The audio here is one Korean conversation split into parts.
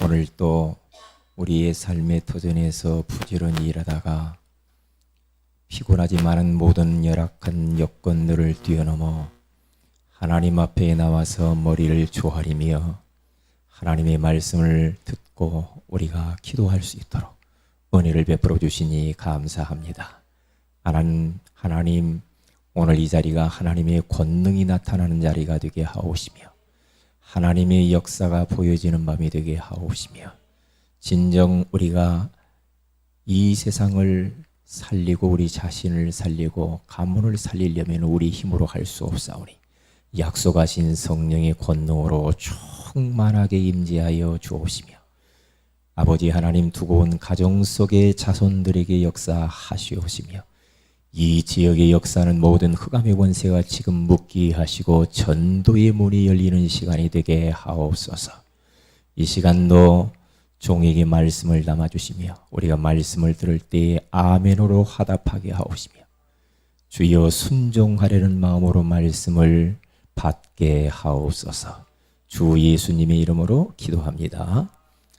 오늘 또 우리의 삶의 터전에서 부지런히 일하다가 피곤하지만은 모든 열악한 여건들을 뛰어넘어 하나님 앞에 나와서 머리를 조아리며 하나님의 말씀을 듣고 우리가 기도할 수 있도록 은혜를 베풀어 주시니 감사합니다. 하나님 오늘 이 자리가 하나님의 권능이 나타나는 자리가 되게 하옵시며 하나님의 역사가 보여지는 밤이 되게 하옵시며 진정 우리가 이 세상을 살리고 우리 자신을 살리고 가문을 살리려면 우리 힘으로 할 수 없사오니 약속하신 성령의 권능으로 충만하게 임재하여 주옵시며 아버지 하나님 두고 온 가정 속의 자손들에게 역사하시옵시며 이 지역의 역사는 모든 흑암의 권세가 지금 묶기 하시고 전도의 문이 열리는 시간이 되게 하옵소서. 이 시간도 종에게 말씀을 담아주시며 우리가 말씀을 들을 때에 아멘으로 화답하게 하옵시며 주여 순종하려는 마음으로 말씀을 받게 하옵소서. 주 예수님의 이름으로 기도합니다.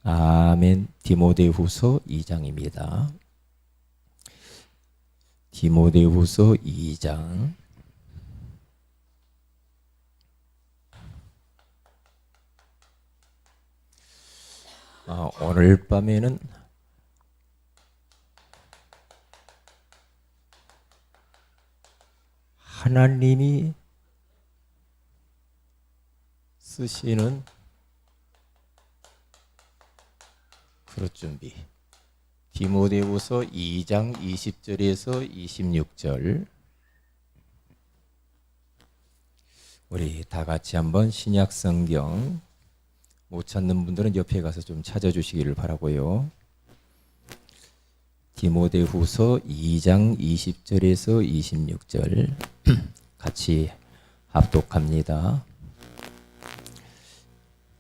아멘. 디모데후서 2장입니다. 디모데후서 2장 오늘 밤에는 하나님이 쓰시는 그릇 준비 디모데후서 2장 20절에서 26절 우리 다 같이 한번 신약 성경 못 찾는 분들은 옆에 가서 좀 찾아주시기를 바라고요. 디모데후서 2장 20절에서 26절 같이 합독합니다.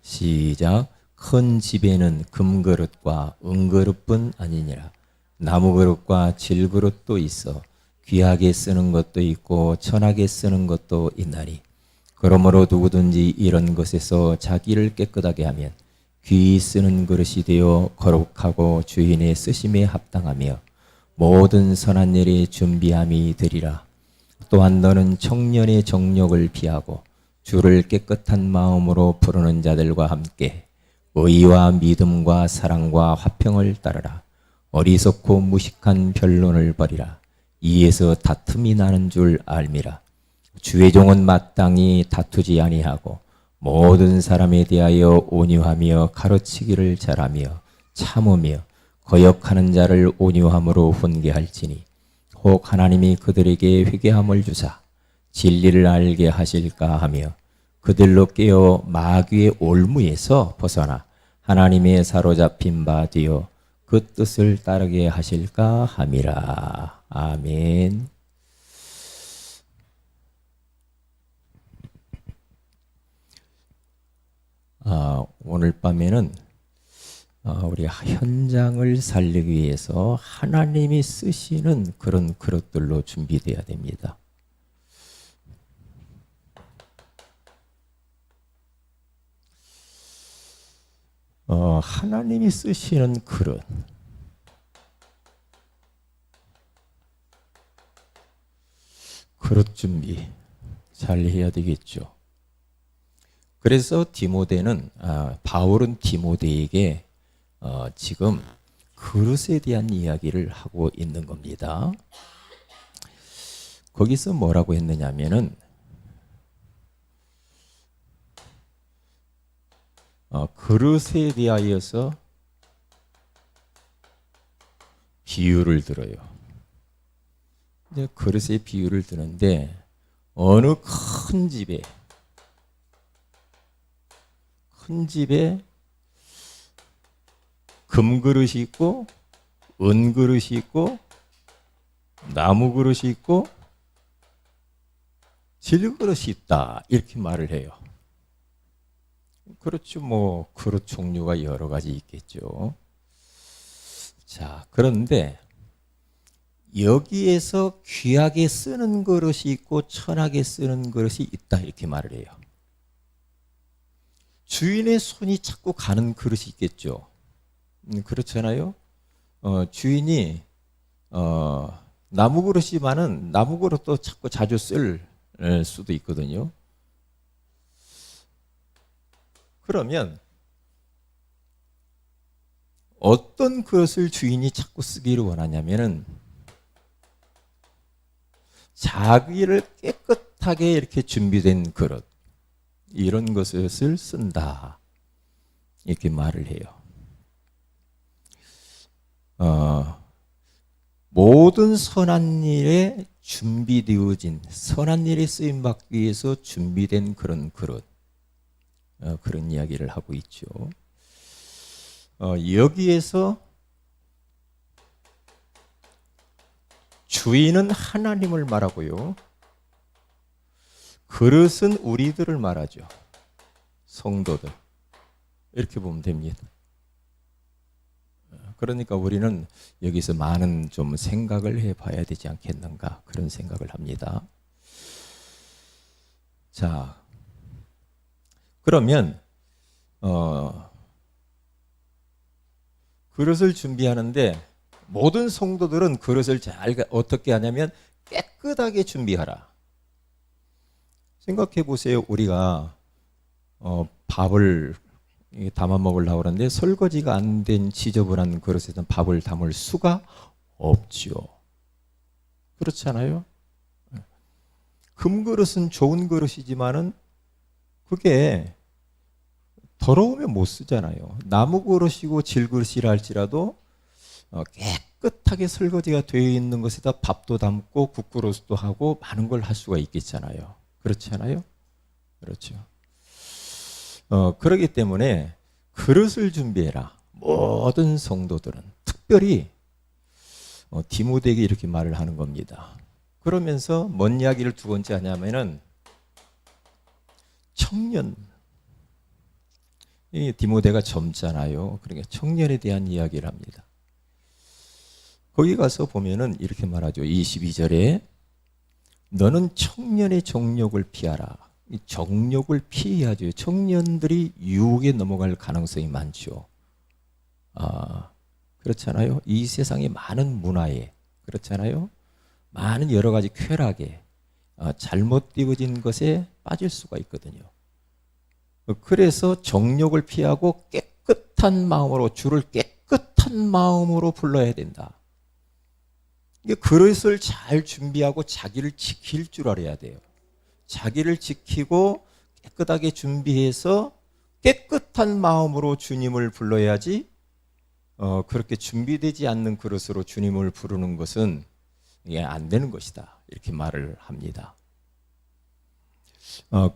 시작. 큰 집에는 금그릇과 은그릇뿐 아니니라. 나무그릇과 질그릇도 있어 귀하게 쓰는 것도 있고 천하게 쓰는 것도 있나니 그러므로 누구든지 이런 것에서 자기를 깨끗하게 하면 귀히 쓰는 그릇이 되어 거룩하고 주인의 쓰심에 합당하며 모든 선한 일에 준비함이 되리라. 또한 너는 청년의 정욕을 피하고 주를 깨끗한 마음으로 부르는 자들과 함께 의와 믿음과 사랑과 화평을 따르라. 어리석고 무식한 변론을 버리라. 이에서 다툼이 나는 줄 알미라. 주의 종은 마땅히 다투지 아니하고 모든 사람에 대하여 온유하며 가르치기를 잘하며 참으며 거역하는 자를 온유함으로 훈계할지니 혹 하나님이 그들에게 회개함을 주사 진리를 알게 하실까 하며 그들로 깨어 마귀의 올무에서 벗어나 하나님의 사로잡힌 바 되어 그 뜻을 따르게 하실까 함이라. 아멘. 오늘 밤에는 우리 현장을 살리기 위해서 하나님이 쓰시는 그런 그릇들로 준비되어야 됩니다. 하나님이 쓰시는 그릇. 그릇 준비 잘 해야 되겠죠. 그래서 바울은 디모데에게 지금 그릇에 대한 이야기를 하고 있는 겁니다. 거기서 뭐라고 했느냐면은 그릇에 대하여서 비유를 들어요. 그릇의 비유를 드는데 어느 큰 집에 금그릇이 있고 은그릇이 있고 나무그릇이 있고 질그릇이 있다 이렇게 말을 해요. 그렇죠. 뭐 그릇 종류가 여러 가지 있겠죠. 자, 그런데 여기에서 귀하게 쓰는 그릇이 있고 천하게 쓰는 그릇이 있다 이렇게 말을 해요. 주인의 손이 자꾸 가는 그릇이 있겠죠. 그렇잖아요. 주인이 나무 그릇이면은 나무 그릇도 자꾸 자주 쓸 수도 있거든요. 그러면 어떤 그릇을 주인이 자꾸 쓰기를 원하냐면은 자기를 깨끗하게 이렇게 준비된 그릇, 이런 것을 쓴다, 이렇게 말을 해요. 모든 선한 일에 준비되어진, 선한 일에 쓰임받기 위해서 준비된 그런 그릇, 그런 이야기를 하고 있죠. 여기에서 주인은 하나님을 말하고요, 그릇은 우리들을 말하죠. 성도들, 이렇게 보면 됩니다. 그러니까 우리는 여기서 많은 좀 생각을 해봐야 되지 않겠는가, 그런 생각을 합니다. 자, 그러면 그릇을 준비하는데 모든 성도들은 그릇을 잘 어떻게 하냐면 깨끗하게 준비하라. 생각해 보세요. 우리가 밥을 담아 먹으려고 하는데 설거지가 안 된 지저분한 그릇에는 밥을 담을 수가 없죠. 그렇잖아요. 금그릇은 좋은 그릇이지만은 그게 더러우면 못 쓰잖아요. 나무 그릇이고 질그릇이라 할지라도 깨끗하게 설거지가 되어 있는 것에다 밥도 담고 국그릇도 하고 많은 걸 할 수가 있겠잖아요. 그렇지 않아요? 그렇죠. 그렇기 때문에 그릇을 준비해라. 모든 성도들은, 특별히 디모데에게 이렇게 말을 하는 겁니다. 그러면서 뭔 이야기를 두 번째 하냐면은 청년, 이 디모데가 젊잖아요. 그러니까 청년에 대한 이야기를 합니다. 거기 가서 보면은 이렇게 말하죠. 22절에 너는 청년의 정욕을 피하라. 이 정욕을 피해야죠. 청년들이 유혹에 넘어갈 가능성이 많죠. 그렇잖아요. 이 세상의 많은 문화에, 그렇잖아요. 많은 여러 가지 쾌락에, 잘못되어진 것에 빠질 수가 있거든요. 그래서 정욕을 피하고 깨끗한 마음으로, 주를 깨끗한 마음으로 불러야 된다. 그릇을 잘 준비하고 자기를 지킬 줄 알아야 돼요. 자기를 지키고 깨끗하게 준비해서 깨끗한 마음으로 주님을 불러야지, 그렇게 준비되지 않는 그릇으로 주님을 부르는 것은 이게 안 되는 것이다, 이렇게 말을 합니다.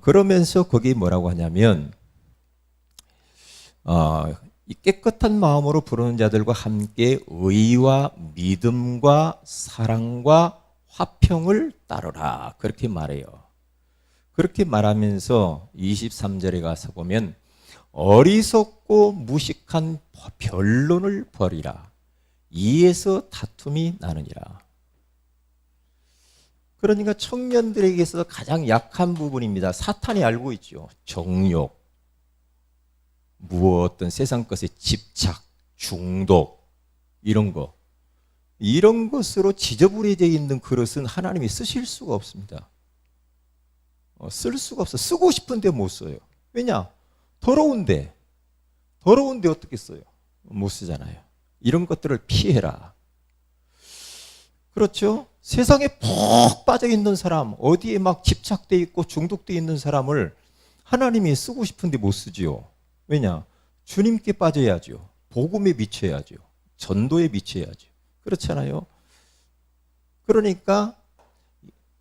그러면서 거기 뭐라고 하냐면 이 깨끗한 마음으로 부르는 자들과 함께 의와 믿음과 사랑과 화평을 따르라, 그렇게 말해요. 그렇게 말하면서 23절에 가서 보면 어리석고 무식한 변론을 버리라. 이에서 다툼이 나느니라. 그러니까 청년들에게서 가장 약한 부분입니다. 사탄이 알고 있죠. 정욕, 무엇든 세상 것에 집착, 중독, 이런 거. 이런 것으로 지저분해져 있는 그릇은 하나님이 쓰실 수가 없습니다. 쓸 수가 없어. 쓰고 싶은데 못 써요. 왜냐? 더러운데 어떻게 써요? 못 쓰잖아요. 이런 것들을 피해라. 그렇죠? 세상에 푹 빠져 있는 사람, 어디에 막 집착돼 있고 중독돼 있는 사람을 하나님이 쓰고 싶은데 못 쓰지요. 왜냐? 주님께 빠져야죠. 복음에 미쳐야죠. 전도에 미쳐야죠. 그렇잖아요. 그러니까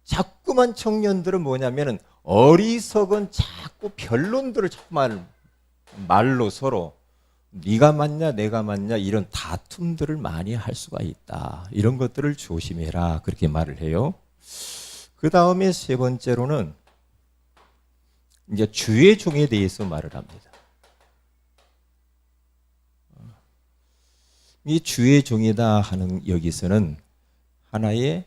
자꾸만 청년들은 뭐냐면은 어리석은 자꾸 변론들을 자꾸만 말로 서로 네가 맞냐 내가 맞냐 이런 다툼들을 많이 할 수가 있다. 이런 것들을 조심해라, 그렇게 말을 해요. 그 다음에 세 번째로는 이제 주의 종에 대해서 말을 합니다. 이 주의 종이다 하는 여기서는 하나의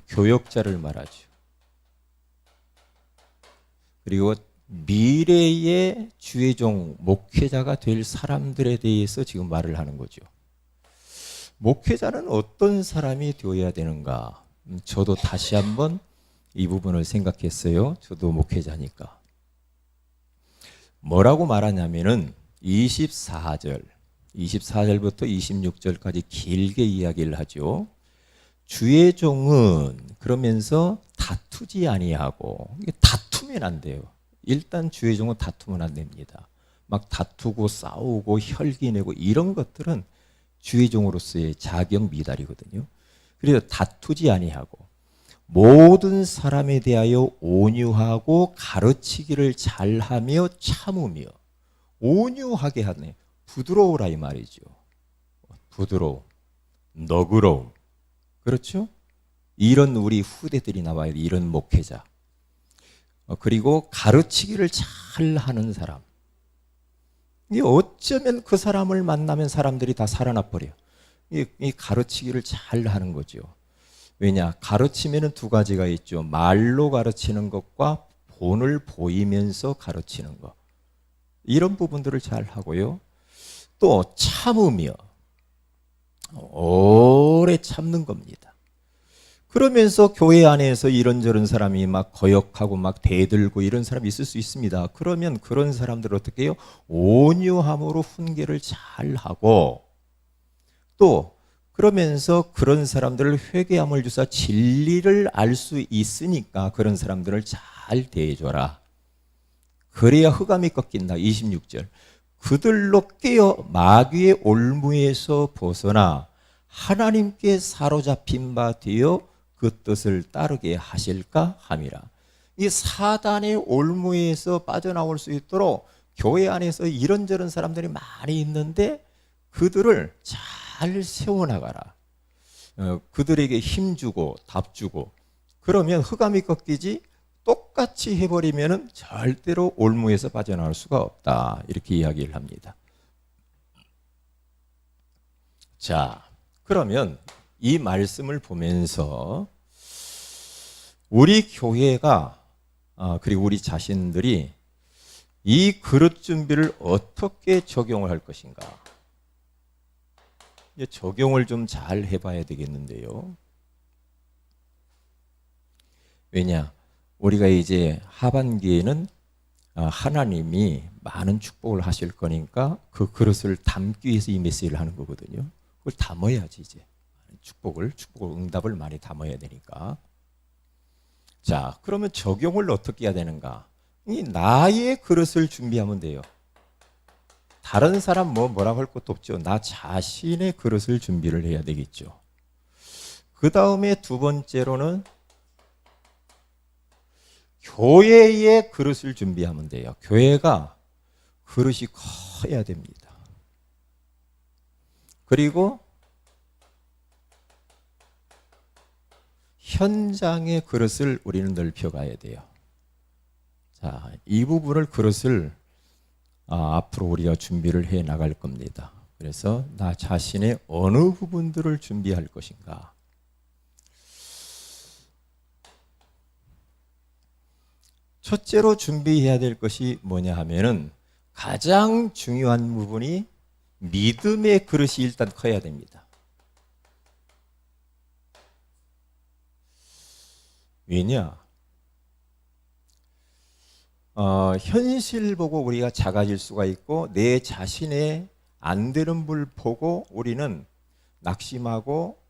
교역자를 말하죠. 그리고 미래의 주의종 목회자가 될 사람들에 대해서 지금 말을 하는 거죠. 목회자는 어떤 사람이 되어야 되는가? 저도 다시 한번 이 부분을 생각했어요. 저도 목회자니까. 뭐라고 말하냐면은 24절부터 26절까지 길게 이야기를 하죠. 주의 종은 그러면서 다투지 아니하고, 다투면 안 돼요. 일단 주의 종은 다투면 안 됩니다. 막 다투고 싸우고 혈기내고 이런 것들은 주의 종으로서의 자격 미달이거든요. 그래서 다투지 아니하고 모든 사람에 대하여 온유하고 가르치기를 잘하며 참으며, 온유하게 하네. 부드러우라 이 말이죠. 부드러움, 너그러움. 그렇죠? 이런 우리 후대들이 나와야 돼. 이런 목회자. 그리고 가르치기를 잘 하는 사람. 이 어쩌면 그 사람을 만나면 사람들이 다 살아나 버려. 이 가르치기를 잘 하는 거죠. 왜냐? 가르치면은 두 가지가 있죠. 말로 가르치는 것과 본을 보이면서 가르치는 것. 이런 부분들을 잘 하고요. 또 참으며 오래 참는 겁니다. 그러면서 교회 안에서 이런저런 사람이 막 거역하고 막 대들고 이런 사람이 있을 수 있습니다. 그러면 그런 사람들을 어떻게 해요? 온유함으로 훈계를 잘 하고, 또 그러면서 그런 사람들을 회개함을 주사 진리를 알 수 있으니까 그런 사람들을 잘 대해줘라. 그래야 흑암이 꺾인다. 26절. 그들로 깨어 마귀의 올무에서 벗어나 하나님께 사로잡힌 바 되어 그 뜻을 따르게 하실까 함이라. 이 사단의 올무에서 빠져나올 수 있도록 교회 안에서 이런저런 사람들이 많이 있는데 그들을 잘 세워나가라. 그들에게 힘주고 답주고, 그러면 흑암이 꺾이지, 똑같이 해버리면 절대로 올무에서 빠져나올 수가 없다. 이렇게 이야기를 합니다. 자, 그러면 이 말씀을 보면서 우리 교회가 그리고 우리 자신들이 이 그릇 준비를 어떻게 적용을 할 것인가? 적용을 좀 잘 해봐야 되겠는데요. 왜냐? 우리가 이제 하반기에는 하나님이 많은 축복을 하실 거니까 그 그릇을 담기 위해서 이 메시지를 하는 거거든요. 그걸 담아야지 이제. 축복을 응답을 많이 담아야 되니까. 자, 그러면 적용을 어떻게 해야 되는가? 이 나의 그릇을 준비하면 돼요. 다른 사람 뭐라고 할 것도 없죠. 나 자신의 그릇을 준비를 해야 되겠죠. 그 다음에 두 번째로는 교회의 그릇을 준비하면 돼요. 교회가 그릇이 커야 됩니다. 그리고 현장의 그릇을 우리는 넓혀가야 돼요. 자, 이 부분을 그릇을 앞으로 우리가 준비를 해 나갈 겁니다. 그래서 나 자신의 어느 부분들을 준비할 것인가. 첫째로 준비해야 될 것이 뭐냐 하면은 가장 중요한 부분이 믿음의 그릇이 일단 커야 됩니다. 왜냐? 현실 보고 우리가 작아질 수가 있고 내 자신의 안 되는 불 보고 우리는 낙심하고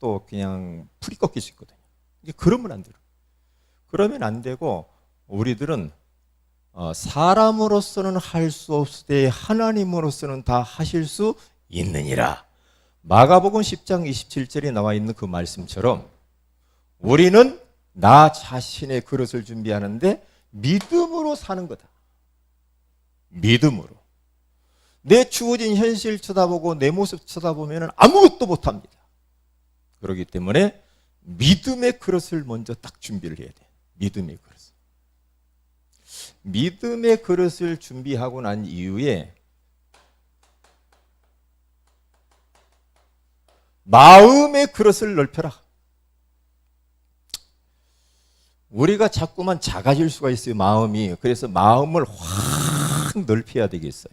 또 그냥 풀이 꺾일 수 있거든요. 그러면 안 돼요. 그러면 안 되고 우리들은 사람으로서는 할 수 없으되 하나님으로서는 다 하실 수 있느니라. 마가복음 10장 27절에 나와 있는 그 말씀처럼 우리는 나 자신의 그릇을 준비하는데 믿음으로 사는 거다. 믿음으로. 내 주어진 현실 쳐다보고 내 모습 쳐다보면 아무것도 못합니다. 그렇기 때문에 믿음의 그릇을 먼저 딱 준비를 해야 돼. 믿음의 그릇. 믿음의 그릇을 준비하고 난 이후에 마음의 그릇을 넓혀라. 우리가 자꾸만 작아질 수가 있어요, 마음이. 그래서 마음을 확 넓혀야 되겠어요.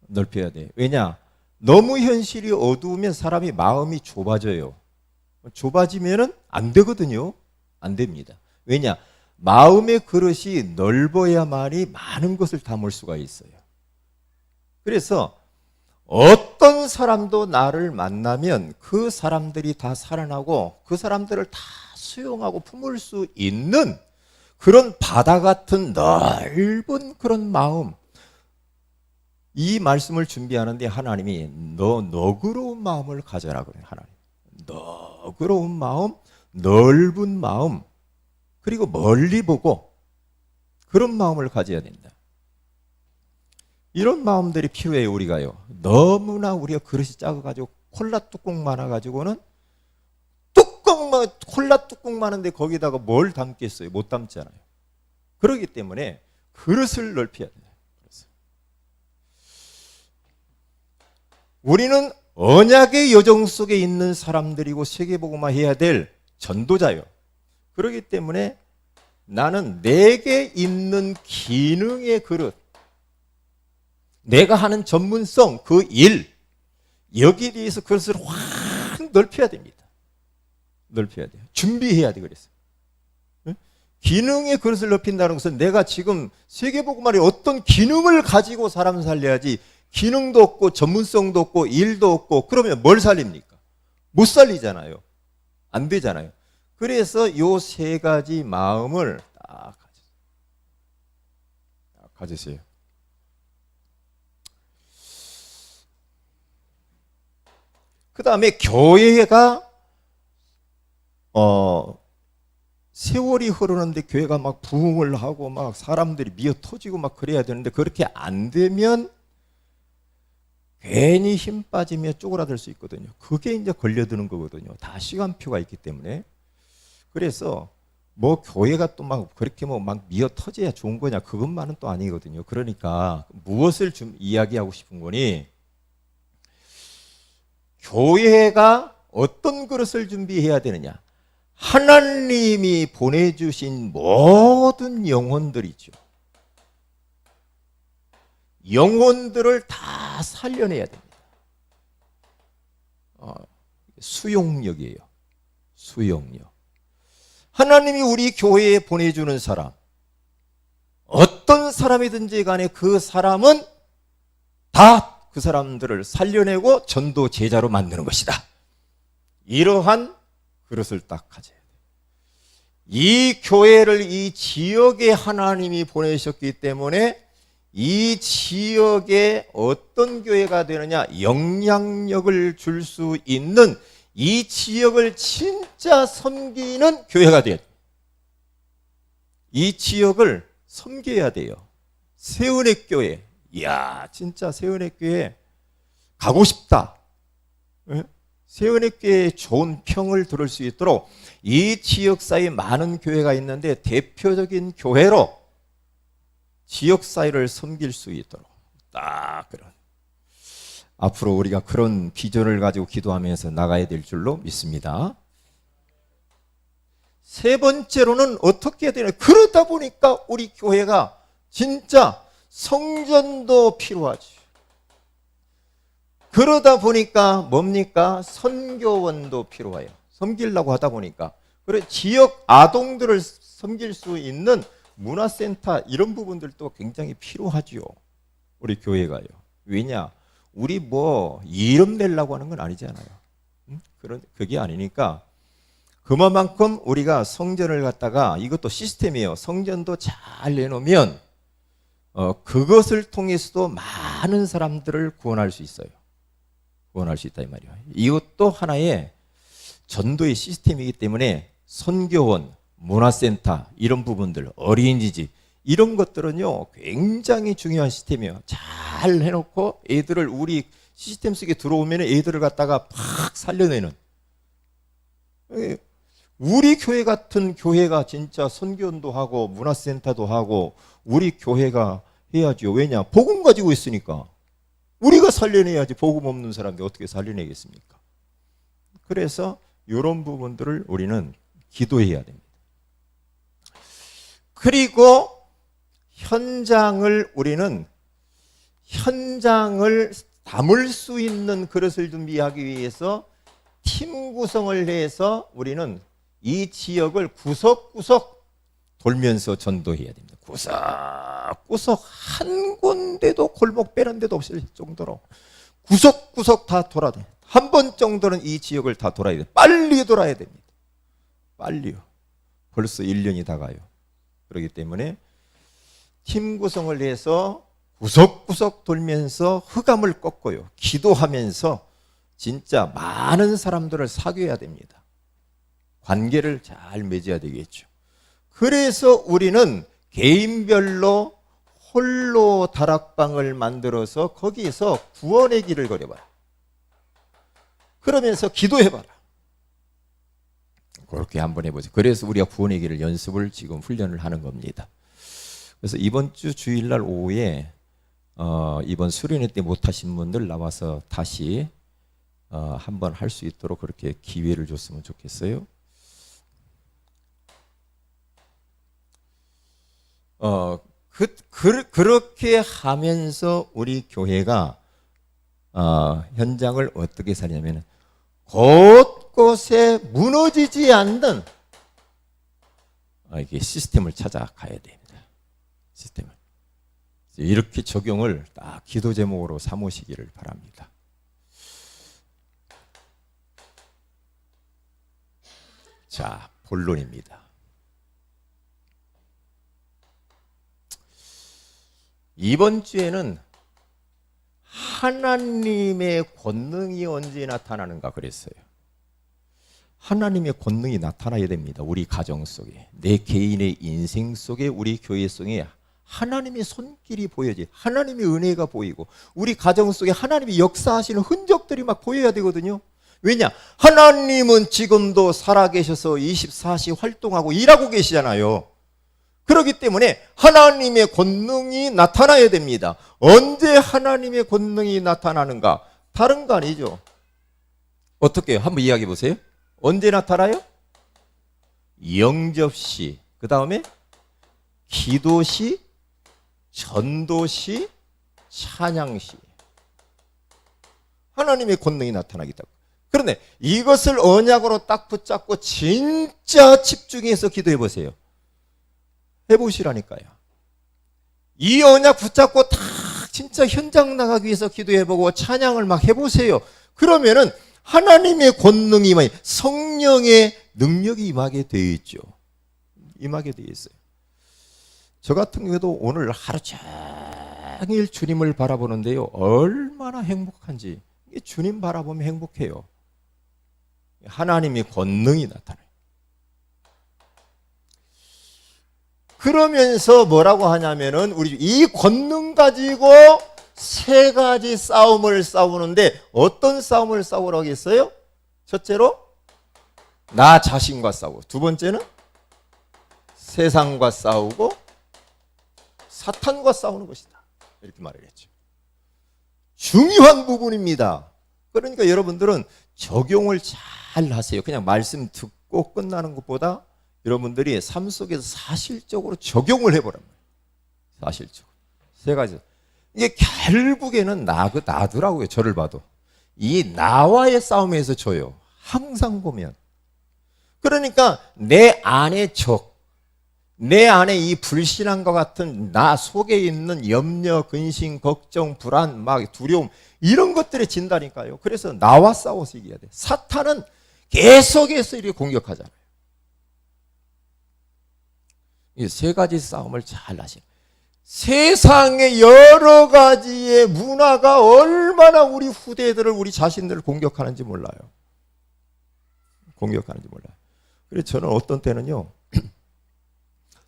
넓혀야 돼. 왜냐? 너무 현실이 어두우면 사람이 마음이 좁아져요. 좁아지면은 안 되거든요. 안 됩니다. 왜냐? 마음의 그릇이 넓어야만이 많은 것을 담을 수가 있어요. 그래서 어떤 사람도 나를 만나면 그 사람들이 다 살아나고 그 사람들을 다 수용하고 품을 수 있는 그런 바다 같은 넓은 그런 마음. 이 말씀을 준비하는데 하나님이 너 너그러운 마음을 가져라 그래요. 하나님. 너그러운 마음, 넓은 마음, 그리고 멀리 보고 그런 마음을 가져야 된다. 이런 마음들이 필요해요. 우리가요. 너무나 우리가 그릇이 작아가지고 콜라 뚜껑 많아가지고는 콜라 뚜껑 많은데 거기다가 뭘 담겠어요? 못 담잖아요. 그렇기 때문에 그릇을 넓혀야 돼요. 우리는 언약의 여정 속에 있는 사람들이고 세계복음화 해야 될 전도자요. 그렇기 때문에 나는 내게 있는 기능의 그릇, 내가 하는 전문성, 그 일, 여기에 대해서 그것을 확 넓혀야 됩니다. 넓혀야 돼요. 준비해야 돼. 그래서 기능의 그릇을 넓힌다는 것은 내가 지금 세계복음화의 어떤 기능을 가지고 사람 살려야지, 기능도 없고 전문성도 없고 일도 없고 그러면 뭘 살립니까? 못 살리잖아요. 안 되잖아요. 그래서 요 세 가지 마음을 딱 가지세요. 그 다음에 교회가 세월이 흐르는데 교회가 막 부흥을 하고 막 사람들이 미어 터지고 막 그래야 되는데 그렇게 안 되면 괜히 힘 빠지며 쪼그라들 수 있거든요. 그게 이제 걸려드는 거거든요. 다 시간표가 있기 때문에. 그래서 뭐 교회가 또 막 그렇게 뭐 막 미어 터져야 좋은 거냐, 그것만은 또 아니거든요. 그러니까 무엇을 좀 이야기하고 싶은 거니, 교회가 어떤 그릇을 준비해야 되느냐. 하나님이 보내주신 모든 영혼들이죠. 영혼들을 다 살려내야 됩니다. 수용력이에요. 수용력. 하나님이 우리 교회에 보내주는 사람, 어떤 사람이든지 간에 그 사람은 다 그 사람들을 살려내고 전도 제자로 만드는 것이다. 이러한 그릇을 딱 가져야 돼요. 이 교회를 이 지역에 하나님이 보내셨기 때문에 이 지역에 어떤 교회가 되느냐, 영향력을 줄 수 있는 이 지역을 진짜 섬기는 교회가 돼야 돼요. 이 지역을 섬겨야 돼요. 세운의 교회, 이야 진짜 세운의 교회 가고 싶다. 세운의 교회에 좋은 평을 들을 수 있도록 이 지역사에 많은 교회가 있는데 대표적인 교회로 지역사회를 섬길 수 있도록 딱 그런, 앞으로 우리가 그런 비전을 가지고 기도하면서 나가야 될 줄로 믿습니다. 세 번째로는 어떻게 해야 되나, 그러다 보니까 우리 교회가 진짜 성전도 필요하지. 그러다 보니까 뭡니까? 선교원도 필요해요. 섬기려고 하다 보니까. 그래 지역 아동들을 섬길 수 있는 문화센터 이런 부분들도 굉장히 필요하지요. 우리 교회가요. 왜냐? 우리 뭐 이름 내려고 하는 건 아니잖아요. 그게 아니니까 그만큼 우리가 성전을 갖다가, 이것도 시스템이에요. 성전도 잘 내놓으면 그것을 통해서도 많은 사람들을 구원할 수 있어요. 구원할 수 있다 이 말이에요. 이것도 하나의 전도의 시스템이기 때문에 선교원, 문화센터 이런 부분들, 어린이집 이런 것들은요 굉장히 중요한 시스템이에요. 잘 해놓고 애들을 우리 시스템 속에 들어오면 애들을 갖다가 팍 살려내는, 우리 교회 같은 교회가 진짜 선교원도 하고 문화센터도 하고 우리 교회가 해야죠. 왜냐? 복음 가지고 있으니까 우리가 살려내야지. 복음 없는 사람들 어떻게 살려내겠습니까? 그래서 이런 부분들을 우리는 기도해야 됩니다. 그리고 우리는 현장을 담을 수 있는 그릇을 준비하기 위해서 팀 구성을 해서 우리는 이 지역을 구석구석 돌면서 전도해야 됩니다. 구석구석 한 군데도 골목 빼는 데도 없을 정도로 구석구석 다 돌아야 돼. 한 번 정도는 이 지역을 다 돌아야 돼. 빨리 돌아야 됩니다. 빨리요. 벌써 1년이 다 가요. 그렇기 때문에 팀 구성을 해서 구석구석 돌면서 흑암을 꺾고요. 기도하면서 진짜 많은 사람들을 사귀어야 됩니다. 관계를 잘 맺어야 되겠죠. 그래서 우리는 개인별로 홀로 다락방을 만들어서 거기에서 구원의 길을 걸어봐요. 그러면서 기도해봐라. 그렇게 한번 해보세요. 그래서 우리가 구원의 길을 연습을 지금 훈련을 하는 겁니다. 그래서 이번 주 주일날 오후에 이번 수련회 때 못하신 분들 나와서 다시 한번 할 수 있도록 그렇게 기회를 줬으면 좋겠어요. 그렇게 하면서 우리 교회가 현장을 어떻게 살냐면 곳곳에 무너지지 않는 이게 시스템을 찾아가야 됩니다. 시스템을 이렇게 적용을 딱 기도 제목으로 삼으시기를 바랍니다. 자, 본론입니다. 이번 주에는 하나님의 권능이 언제 나타나는가 그랬어요. 하나님의 권능이 나타나야 됩니다. 우리 가정 속에, 내 개인의 인생 속에, 우리 교회 속에 하나님의 손길이 보여지, 하나님의 은혜가 보이고 우리 가정 속에 하나님이 역사하시는 흔적들이 막 보여야 되거든요. 왜냐? 하나님은 지금도 살아계셔서 24시 활동하고 일하고 계시잖아요. 그렇기 때문에 하나님의 권능이 나타나야 됩니다. 언제 하나님의 권능이 나타나는가? 다른 거 아니죠. 어떻게 해요? 한번 이야기해 보세요. 언제 나타나요? 영접시, 그 다음에 기도시, 전도시, 찬양시. 하나님의 권능이 나타나겠다고. 그런데 이것을 언약으로 딱 붙잡고 진짜 집중해서 기도해 보세요. 해보시라니까요. 이 언약 붙잡고 다 진짜 현장 나가기 위해서 기도해보고 찬양을 막 해보세요. 그러면은 하나님의 권능이 임하니 성령의 능력이 임하게 되어 있죠. 임하게 되어 있어요. 저 같은 경우에도 오늘 하루 종일 주님을 바라보는데요. 얼마나 행복한지. 주님 바라보면 행복해요. 하나님의 권능이 나타나요. 그러면서 뭐라고 하냐면은 우리 이 권능 가지고 세 가지 싸움을 싸우는데 어떤 싸움을 싸우라고 했어요? 첫째로 나 자신과 싸우고, 두 번째는 세상과 싸우고 사탄과 싸우는 것이다. 이렇게 말을 했죠. 중요한 부분입니다. 그러니까 여러분들은 적용을 잘 하세요. 그냥 말씀 듣고 끝나는 것보다 여러분들이 삶 속에서 사실적으로 적용을 해보란 말이에요. 사실적으로. 세 가지. 이게 결국에는 나더라고요. 저를 봐도. 이 나와의 싸움에서 져요. 항상 보면. 그러니까 내 안의 내 안에 이 불신함과 같은 나 속에 있는 염려, 근심, 걱정, 불안, 막 두려움 이런 것들에 진다니까요. 그래서 나와 싸워서 이겨야 돼. 사탄은 계속해서 이렇게 공격하잖아요. 이 세 가지 싸움을 잘 하시는. 세상의 여러 가지의 문화가 얼마나 우리 후대들을, 우리 자신들을 공격하는지 몰라요. 공격하는지 몰라요. 그래서 저는 어떤 때는요,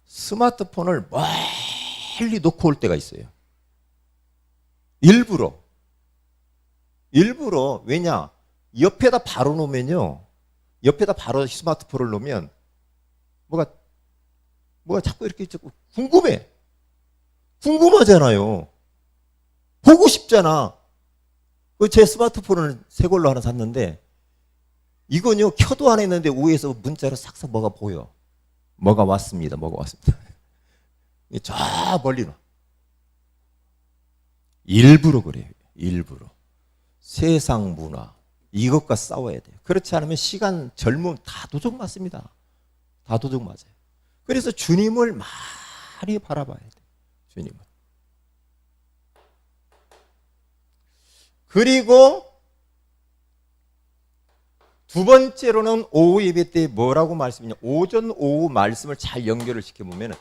스마트폰을 멀리 놓고 올 때가 있어요. 일부러. 왜냐? 옆에다 바로 놓으면요, 옆에다 바로 스마트폰을 놓으면 뭐가 자꾸 이렇게 궁금해. 궁금하잖아요. 보고 싶잖아. 제 스마트폰을 새 걸로 하나 샀는데 이건요, 켜도 안 했는데 위에서 문자로 싹싹 뭐가 보여. 뭐가 왔습니다. 저 멀리로. 일부러 그래요. 일부러. 세상 문화 이것과 싸워야 돼요. 그렇지 않으면 시간 젊음 다 도둑 맞습니다. 다 도둑 맞아요. 그래서 주님을 많이 바라봐야 돼요. 주님을. 그리고 두 번째로는 오후 예배 때 뭐라고 말씀이냐? 오전 오후 말씀을 잘 연결을 시켜보면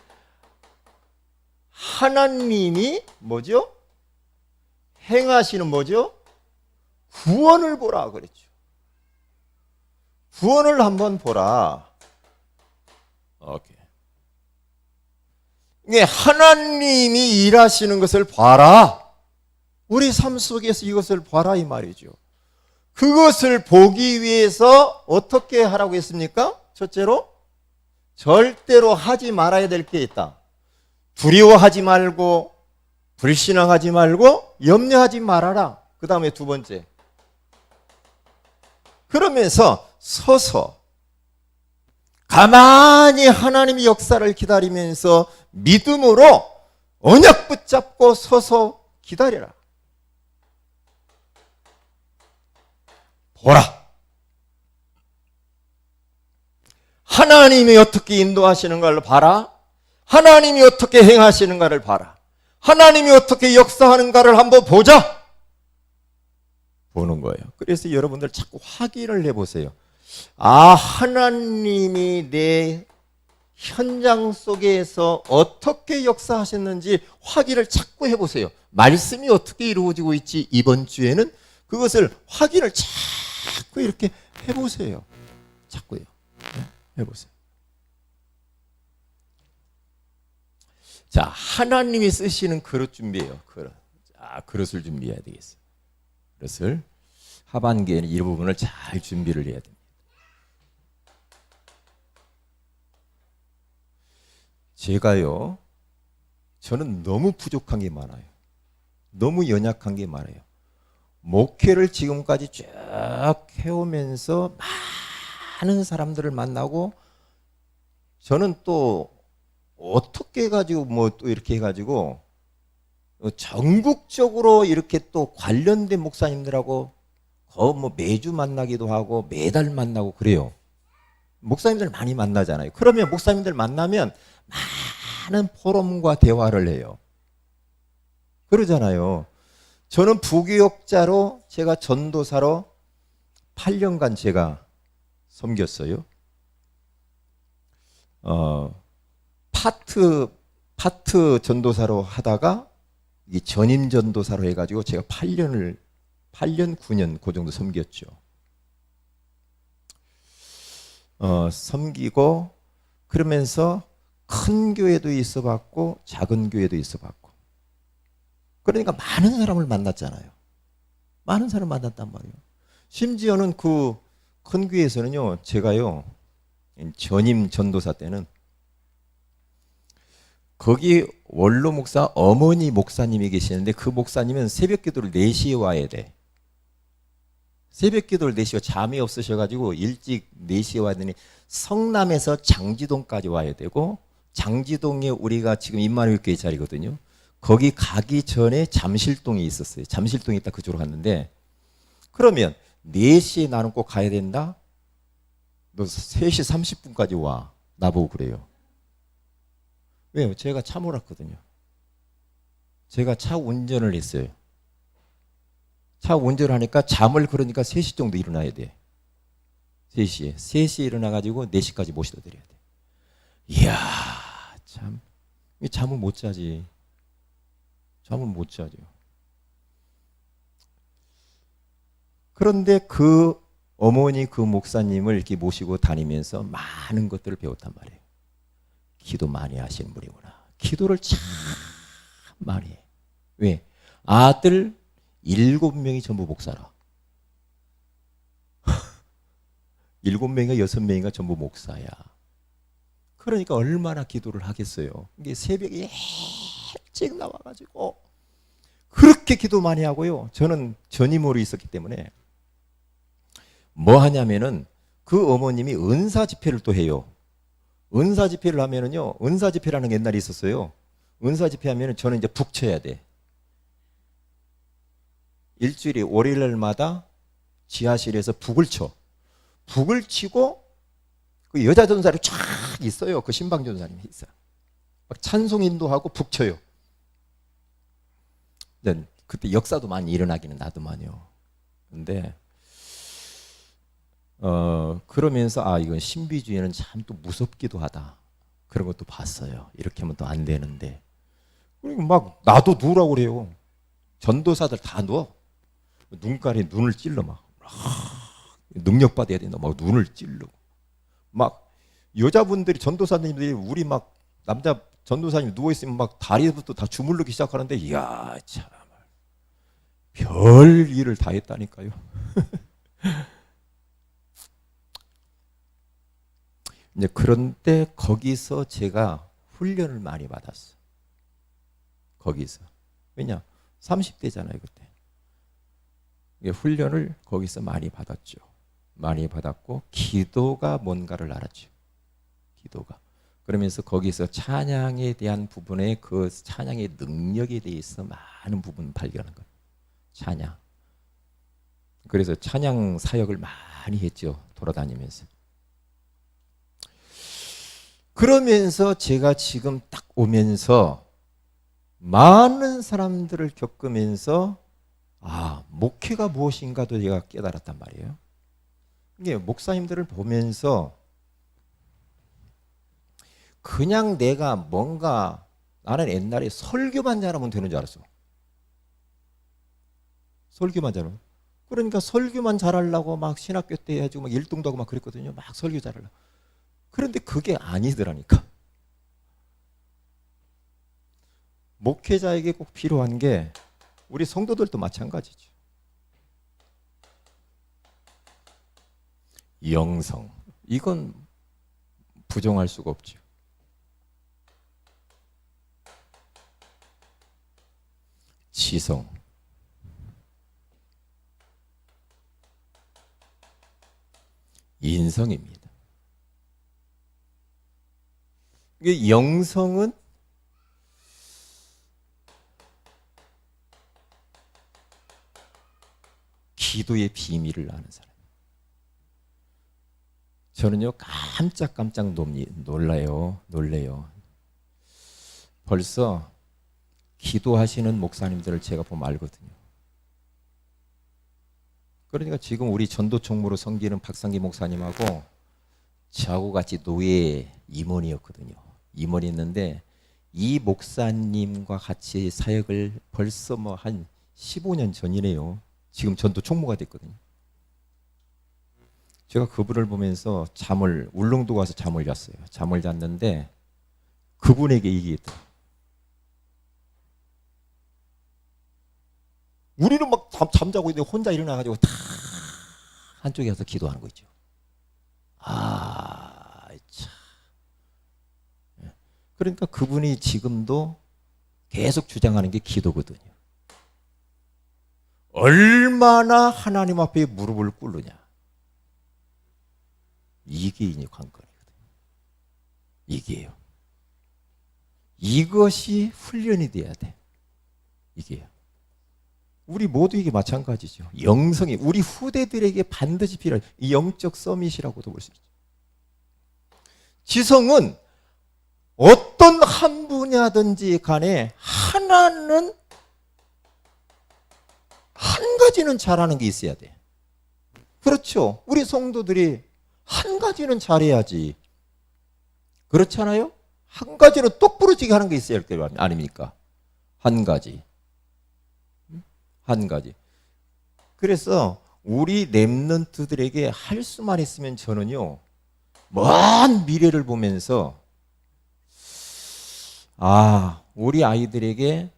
하나님이 뭐죠? 행하시는 뭐죠? 구원을 보라 그랬죠. 구원을 한번 보라. 오케이. 이게 하나님이 일하시는 것을 봐라. 우리 삶 속에서 이것을 봐라 이 말이죠. 그것을 보기 위해서 어떻게 하라고 했습니까? 첫째로 절대로 하지 말아야 될 게 있다. 두려워하지 말고 불신앙하지 말고 염려하지 말아라. 그 다음에 두 번째. 그러면서 서서 가만히 하나님의 역사를 기다리면서 믿음으로 언약 붙잡고 서서 기다려라. 보라. 하나님이 어떻게 인도하시는가를 봐라. 하나님이 어떻게 행하시는가를 봐라. 하나님이 어떻게 역사하는가를 한번 보자. 보는 거예요. 그래서 여러분들 자꾸 확인을 해보세요. 아, 하나님이 내 현장 속에서 어떻게 역사하셨는지 확인을 자꾸 해보세요. 말씀이 어떻게 이루어지고 있지 이번 주에는 그것을 확인을 자꾸 이렇게 해보세요. 자꾸요. 해보세요. 자, 하나님이 쓰시는 그릇 준비해요. 그릇. 자, 그릇을 준비해야 되겠어요. 그릇을 하반기에는 이 부분을 잘 준비를 해야 됩니다. 제가요, 저는 너무 부족한 게 많아요. 너무 연약한 게 많아요. 목회를 지금까지 쭉 해오면서 많은 사람들을 만나고 저는 또 어떻게 해가지고 뭐 또 이렇게 해가지고 전국적으로 이렇게 또 관련된 목사님들하고 뭐 매주 만나기도 하고 매달 만나고 그래요. 목사님들 많이 만나잖아요. 그러면 목사님들 만나면 많은 포럼과 대화를 해요. 그러잖아요. 저는 부교역자로 제가 전도사로 8년간 제가 섬겼어요. 파트 전도사로 하다가 이 전임 전도사로 해가지고 제가 8년, 9년 그 정도 섬겼죠. 섬기고 그러면서 큰 교회도 있어봤고 작은 교회도 있어봤고 그러니까 많은 사람을 만났잖아요. 많은 사람을 만났단 말이에요. 심지어는 그 큰 교회에서는요, 제가요 전임 전도사 때는 거기 원로 목사 어머니 목사님이 계시는데 그 목사님은 새벽 기도를 4시에 와야 돼. 새벽 기도를 4시에 잠이 없으셔가지고 일찍 4시에 와야 되니 성남에서 장지동까지 와야 되고 장지동에 우리가 지금 임마누엘교회 자리거든요. 거기 가기 전에 잠실동이 있었어요. 잠실동에 있다 그쪽으로 갔는데 그러면 4시에 나는 꼭 가야 된다? 너 3시 30분까지 와. 나보고 그래요. 왜요? 제가 차 몰았거든요. 제가 차 운전을 했어요. 차 운전을 하니까 잠을 그러니까 3시 정도 일어나야 돼. 3시에 일어나가지고 4시까지 모시다 드려야 돼. 이야, 참. 잠을 못 자지. 잠을 못 자죠. 그런데 그 어머니 그 목사님을 이렇게 모시고 다니면서 많은 것들을 배웠단 말이에요. 기도 많이 하시는 분이구나. 기도를 참 많이 해. 왜? 아들 7명이 전부 목사라. 7명인가 6명인가 전부 목사야. 그러니까 얼마나 기도를 하겠어요. 이게 새벽에 일찍 나와가지고 그렇게 기도 많이 하고요. 저는 전임으로 있었기 때문에 뭐 하냐면은 그 어머님이 은사 집회를 또 해요. 은사 집회를 하면은요, 은사 집회라는 게 옛날에 있었어요. 은사 집회하면 저는 이제 북 쳐야 돼. 일주일에 월요일마다 지하실에서 북을 쳐. 북을 치고 그 여자 전사님이 쫙 있어요. 그 신방 전사님이 있어요. 막 찬송 인도하고 북 쳐요. 그때 역사도 많이 일어나기는 나도만요. 근데 그러면서 이건 신비주의는 참 또 무섭기도 하다. 그런 것도 봤어요. 이렇게 하면 또 안 되는데. 그리고 막 나도 누우라고 그래요. 전도사들 다 누워. 눈깔에 눈을 찔러 막 능력 받아야 된다. 막 눈을 찔르고 막 여자분들이 전도사님들이 우리 막 남자 전도사님 누워 있으면 막 다리부터 다 주물르기 시작하는데 이야 참 별 일을 다 했다니까요. 이제 그런데 거기서 제가 훈련을 많이 받았어. 거기서. 왜냐? 30대잖아요, 그때. 훈련을 거기서 많이 받았죠. 많이 받았고 기도가 뭔가를 알았죠. 기도가. 그러면서 거기서 찬양에 대한 부분에 그 찬양의 능력에 대해서 많은 부분을 발견한 거예요. 찬양. 그래서 찬양 사역을 많이 했죠. 돌아다니면서. 그러면서 제가 지금 딱 오면서 많은 사람들을 겪으면서 목회가 무엇인가도 제가 깨달았단 말이에요. 이게 목사님들을 보면서 그냥 내가 뭔가 나는 옛날에 설교만 잘하면 되는 줄 알았어. 설교만 잘하면. 그러니까 설교만 잘하려고 막 신학교 때 해가지고 막 1등도 하고 막 그랬거든요. 막 설교 잘하려고. 그런데 그게 아니더라니까. 목회자에게 꼭 필요한 게 우리 성도들도 마찬가지죠. 영성. 이건 부정할 수가 없죠. 지성. 인성입니다. 이게 영성은 기도의 비밀을 아는 사람. 저는요 깜짝깜짝 놀래요. 벌써 기도하시는 목사님들을 제가 보면 알거든요. 그러니까 지금 우리 전도 총무로 섬기는 박상기 목사님하고 저하고 같이 노예 임원이었거든요. 임원이었는데 이 목사님과 같이 사역을 벌써 뭐 한 15년 전이네요. 지금 전도 총무가 됐거든요. 제가 그분을 보면서 울릉도 가서 잠을 잤어요. 잠을 잤는데 그분에게 얘기했다. 우리는 막 잠자고 있는데 혼자 일어나가지고 다 한쪽에 가서 기도하는 거 있죠. 참. 그러니까 그분이 지금도 계속 주장하는 게 기도거든요. 얼마나 하나님 앞에 무릎을 꿇느냐. 이게 이제 관건이거든요. 이게요. 이것이 훈련이 돼야 돼. 이게요. 우리 모두에게 마찬가지죠. 영성이 우리 후대들에게 반드시 필요한 이 영적 서밋이라고도 볼 수 있죠. 지성은 어떤 한 분야든지 간에 하나는 한 가지는 잘하는 게 있어야 돼. 그렇죠. 우리 성도들이 한 가지는 잘해야지. 그렇잖아요? 한 가지는 똑부러지게 하는 게 있어야 할 거 아닙니까? 한 가지. 한 가지. 그래서 우리 렘넌트들에게 할 수만 있으면 저는요, 먼 미래를 보면서 우리 아이들에게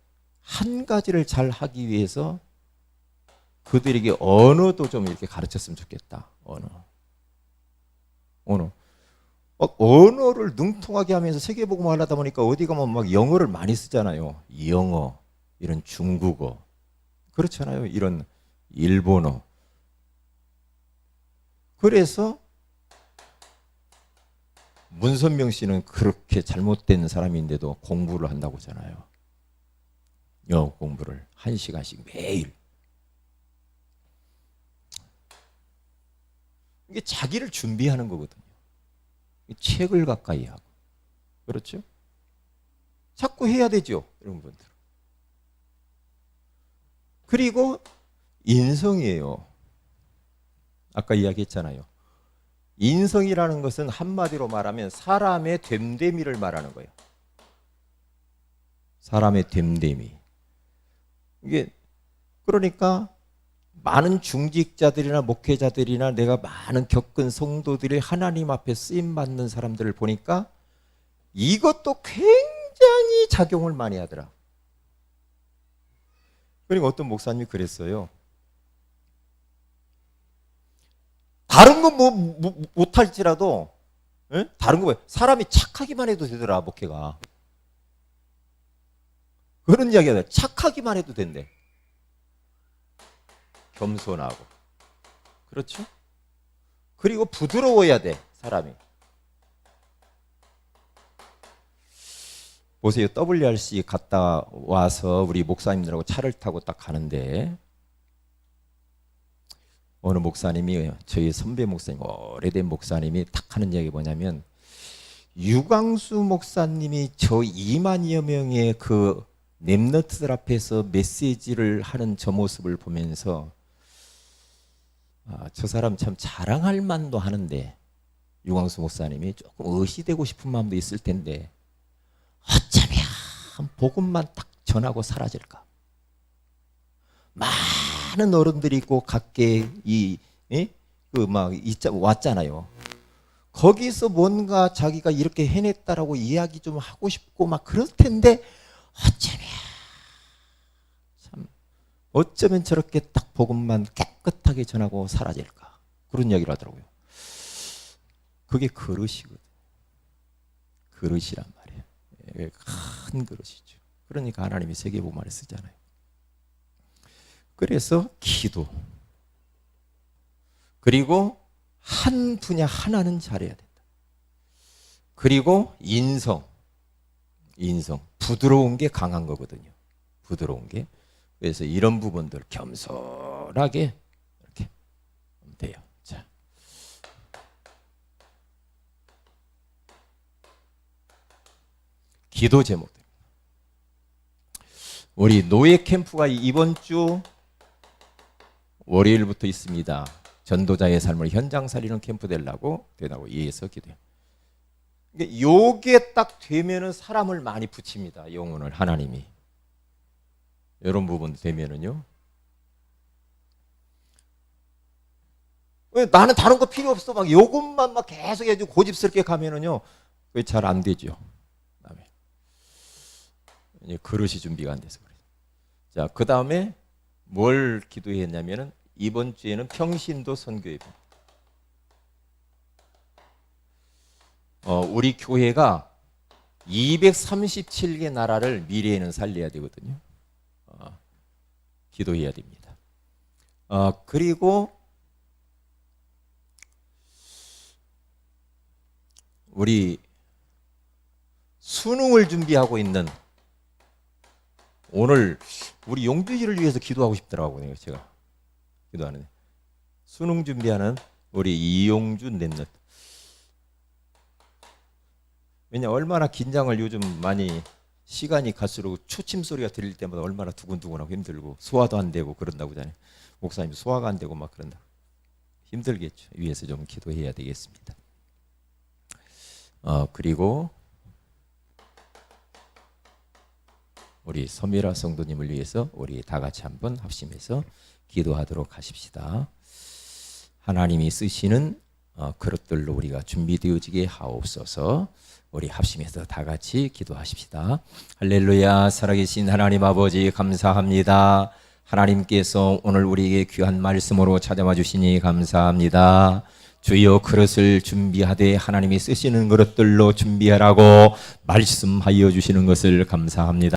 한 가지를 잘 하기 위해서 그들에게 언어도 좀 이렇게 가르쳤으면 좋겠다. 언어를 능통하게 하면서 세계복음을 하려다 보니까 어디 가면 막 영어를 많이 쓰잖아요. 영어, 이런 중국어. 그렇잖아요. 이런 일본어. 그래서 문선명 씨는 그렇게 잘못된 사람인데도 공부를 한다고 하잖아요. 영어 공부를 1시간씩 매일. 이게 자기를 준비하는 거거든요. 책을 가까이 하고. 그렇죠? 자꾸 해야 되죠, 이런 분들. 그리고 인성이에요. 아까 이야기했잖아요. 인성이라는 것은 한마디로 말하면 사람의 됨됨이를 말하는 거예요. 사람의 됨됨이. 이게 그러니까 많은 중직자들이나 목회자들이나 내가 많은 겪은 성도들이 하나님 앞에 쓰임 받는 사람들을 보니까 이것도 굉장히 작용을 많이 하더라. 그리고 어떤 목사님이 그랬어요. 다른 건 못할지라도 다른 거 사람이 착하기만 해도 되더라, 목회가. 그런 이야기가 돼. 착하기만 해도 된대. 겸손하고. 그렇죠? 그리고 부드러워야 돼, 사람이. 보세요. WRC 갔다 와서 우리 목사님들하고 차를 타고 딱 가는데 어느 목사님이, 저희 선배 목사님, 오래된 목사님이 딱 하는 이야기 뭐냐면, 유광수 목사님이 저 2만여 명의 그 렘넌트들 앞에서 메시지를 하는 저 모습을 보면서 저 사람 참 자랑할 만도 하는데, 유광수 목사님이 조금 의시되고 싶은 마음도 있을 텐데 어쩌면 복음만 딱 전하고 사라질까. 많은 어른들이 있고 각계 왔잖아요. 거기서 뭔가 자기가 이렇게 해냈다라고 이야기 좀 하고 싶고 막 그럴 텐데 어쩌면 저렇게 딱 복음만 깨끗하게 전하고 사라질까. 그런 이야기를 하더라고요. 그게 그릇이거든. 그릇이란 말이에요. 큰 그릇이죠. 그러니까 하나님이 세계복음화를 쓰잖아요. 그래서 기도, 그리고 한 분야 하나는 잘해야 된다. 그리고 인성, 부드러운 게 강한 거거든요. 부드러운 게. 그래서 이런 부분들 겸손하게 이렇게 하면 돼요. 자, 기도 제목들. 우리 노예 캠프가 이번 주 월요일부터 있습니다. 전도자의 삶을 현장 살리는 캠프 되려고 이해해서 기도해요. 요게 딱 되면은 사람을 많이 붙입니다. 영혼을 하나님이. 이런 부분 되면은요. 왜 나는 다른 거 필요 없어. 막 요것만 막 계속 해가지고 고집스럽게 가면은요. 그게 잘 안 되죠. 그다음에 그릇이 준비가 안 돼서 그래요. 자, 그 다음에 뭘 기도했냐면은 이번 주에는 평신도 선교예배. 우리 교회가 237개 나라를 미래에는 살려야 되거든요. 기도해야 됩니다. 그리고 우리 수능을 준비하고 있는, 오늘 우리 용두이를 위해서 기도하고 싶더라고요. 제가 기도하는데 수능 준비하는 우리 이용준 랩넌트. 왜냐 얼마나 긴장을 요즘 많이, 시간이 갈수록 초침 소리가 들릴 때마다 얼마나 두근두근하고 힘들고 소화도 안 되고 그런다고 하잖아요. 목사님 소화가 안 되고 막 그런다. 힘들겠죠. 위에서 좀 기도해야 되겠습니다. 그리고 우리 서미라 성도님을 위해서 우리 다 같이 한번 합심해서 기도하도록 하십시다. 하나님이 쓰시는 그릇들로 우리가 준비되어지게 하옵소서. 우리 합심해서 다 같이 기도하십시다. 할렐루야. 살아계신 하나님 아버지 감사합니다. 하나님께서 오늘 우리에게 귀한 말씀으로 찾아와 주시니 감사합니다. 주여 그릇을 준비하되 하나님이 쓰시는 그릇들로 준비하라고 말씀하여 주시는 것을 감사합니다.